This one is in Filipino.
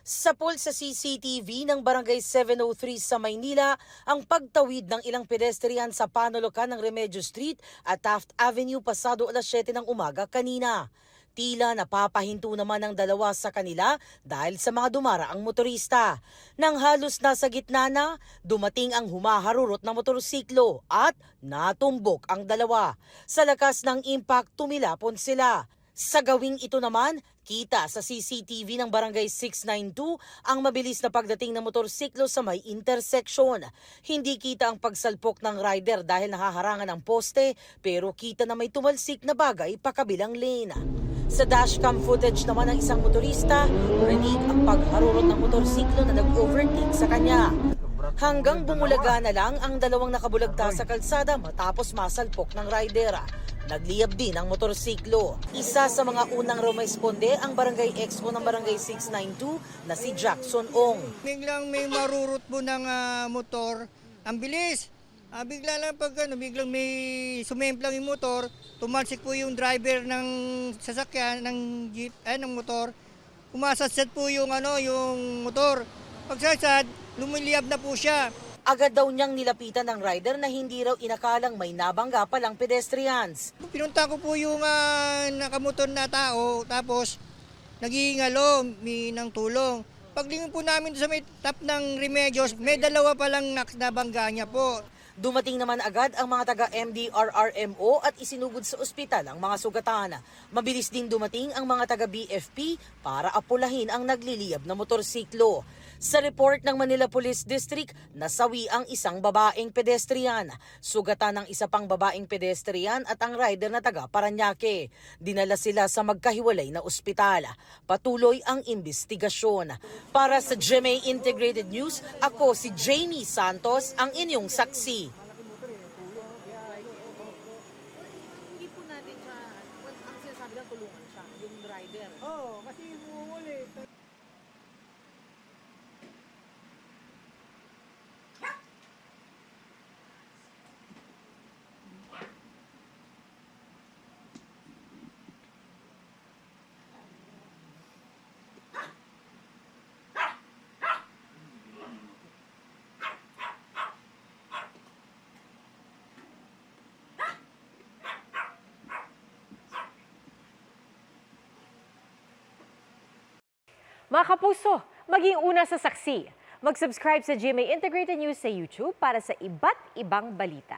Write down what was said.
Sa poll sa CCTV ng Barangay 703 sa Maynila, ang pagtawid ng ilang pedestrian sa panulukan ng Remedios Street at Taft Avenue pasado alas 7 ng umaga kanina. Tila napapahinto naman ang dalawa sa kanila dahil sa mga dumaraang motorista. Nang halos nasa gitna na, dumating ang humaharurot na motorsiklo at natumbok ang dalawa. Sa lakas ng impact, tumilapon sila. Sa gawing ito naman, kita sa CCTV ng Barangay 692 ang mabilis na pagdating ng motorsiklo sa may intersection. Hindi kita ang pagsalpok ng rider dahil nahaharangan ng poste, pero kita na may tumalsik na bagay pakabilang lane. Sa dashcam footage naman ng isang motorista, rinig ang pagharurot ng motorsiklo na nag-overtake sa kanya. Hanggang bumulaga na lang ang dalawang nakabulagta sa kalsada matapos masalpok ng rider. Nagliyab din ang motorsiklo. Isa sa mga unang rumisponde ang barangay expo ng barangay 692 na si Jackson Ong. Biglang may marurot po ng motor, ang bilis. Bigla lang biglang may sumemplang yung motor, tumalsik po yung driver ng sasakyan, ng jeep, ng motor. Umasadsad po yung motor. Pagsasad, lumiliyab na po siya. Agad daw niyang nilapitan ng rider na hindi raw inakalang may nabangga palang pedestrians. Pinunta ko po yung nakamotor na tao, tapos naghihingalo, ng tulong. Paglingon po namin sa may top ng Remedios, may dalawa palang nabangga niya po. Dumating naman agad ang mga taga-MDRRMO at isinugod sa ospital ang mga sugatan. Mabilis din dumating ang mga taga-BFP para apulahin ang nagliliyab na motorsiklo. Sa report ng Manila Police District, nasawi ang isang babaeng pedestrian. Sugatan ng isa pang babaeng pedestrian at ang rider na taga Parañaque. Dinala sila sa magkahiwalay na ospital. Patuloy ang investigasyon. Para sa GMA Integrated News, ako si Jamie Santos, ang inyong saksi. Hindi po natin siya, ang sinasabi lang tulungan siya, yung rider. Oo, kasi umuuli. Mga kapuso, maging una sa saksi. Mag-subscribe sa GMA Integrated News sa YouTube para sa iba't ibang balita.